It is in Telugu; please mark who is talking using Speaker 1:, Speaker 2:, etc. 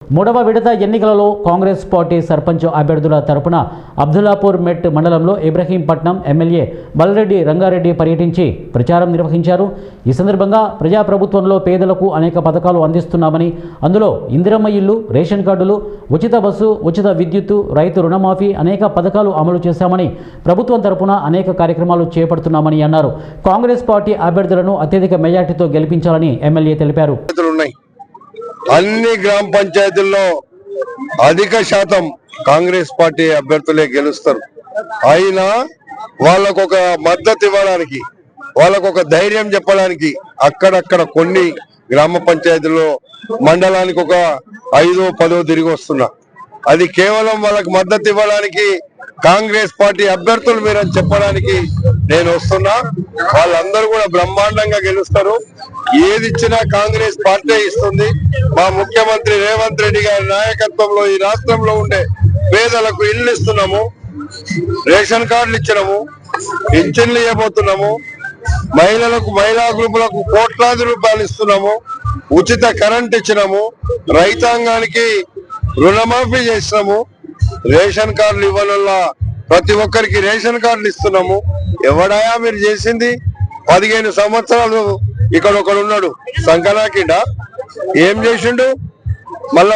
Speaker 1: మూడవ విడత ఎన్నికలలో కాంగ్రెస్ పార్టీ సర్పంచ్ అభ్యర్థుల తరపున అబ్దుల్లాపూర్ మెట్ మండలంలో ఇబ్రహీంపట్నం ఎమ్మెల్యే బల్రెడ్డి రంగారెడ్డి పర్యటించి ప్రచారం నిర్వహించారు. ఈ సందర్భంగా ప్రజాప్రభుత్వంలో పేదలకు అనేక పథకాలు అందిస్తున్నామని, అందులో ఇందిరమ్మ ఇల్లు, రేషన్ కార్డులు, ఉచిత బస్సు, ఉచిత విద్యుత్తు, రైతు రుణమాఫీ అనేక పథకాలు అమలు చేశామని, ప్రభుత్వం తరపున అనేక కార్యక్రమాలు చేపడుతున్నామని అన్నారు. కాంగ్రెస్ పార్టీ అభ్యర్థులను అత్యధిక మెజార్టీతో గెలిపించాలని ఎమ్మెల్యే తెలిపారు.
Speaker 2: అన్ని గ్రామ పంచాయతీల్లో అధిక శాతం కాంగ్రెస్ పార్టీ అభ్యర్థులే గెలుస్తారు. అయినా వాళ్ళకు ఒక మద్దతు ఇవ్వడానికి, వాళ్ళకు ఒక ధైర్యం చెప్పడానికి అక్కడక్కడ కొన్ని గ్రామ పంచాయతీల్లో మండలానికి ఒక 5-10 తిరిగి వస్తున్నా. అది కేవలం వాళ్ళకి మద్దతు ఇవ్వడానికి, కాంగ్రెస్ పార్టీ అభ్యర్థులు మీరని చెప్పడానికి నేను వస్తున్నా. వాళ్ళందరూ కూడా బ్రహ్మాండంగా గెలుస్తారు. ఏది ఇచ్చినా కాంగ్రెస్ పార్టీ ఇస్తుంది. మా ముఖ్యమంత్రి రేవంత్ రెడ్డి గారి నాయకత్వంలో ఈ రాష్ట్రంలో ఉండే పేదలకు ఇల్లు ఇస్తున్నాము, రేషన్ కార్డులు ఇచ్చినాము, పింఛన్లు ఇవ్వబోతున్నాము, మహిళలకు, మహిళా గ్రూపులకు కోట్లాది రూపాయలు ఇస్తున్నాము, ఉచిత కరెంట్ ఇచ్చినాము, రైతాంగానికి రుణమాఫీ చేసినాము, రేషన్ కార్డులు ఇవ్వనల్ల ప్రతి ఒక్కరికి రేషన్ కార్డులు ఇస్తున్నాము. ఎవడాయా మీరు చేసింది? 15 సంవత్సరాలు ఇక్కడ ఒకడు ఉన్నాడు సంకనాకిండా, ఏం చేసిండు? మళ్ళా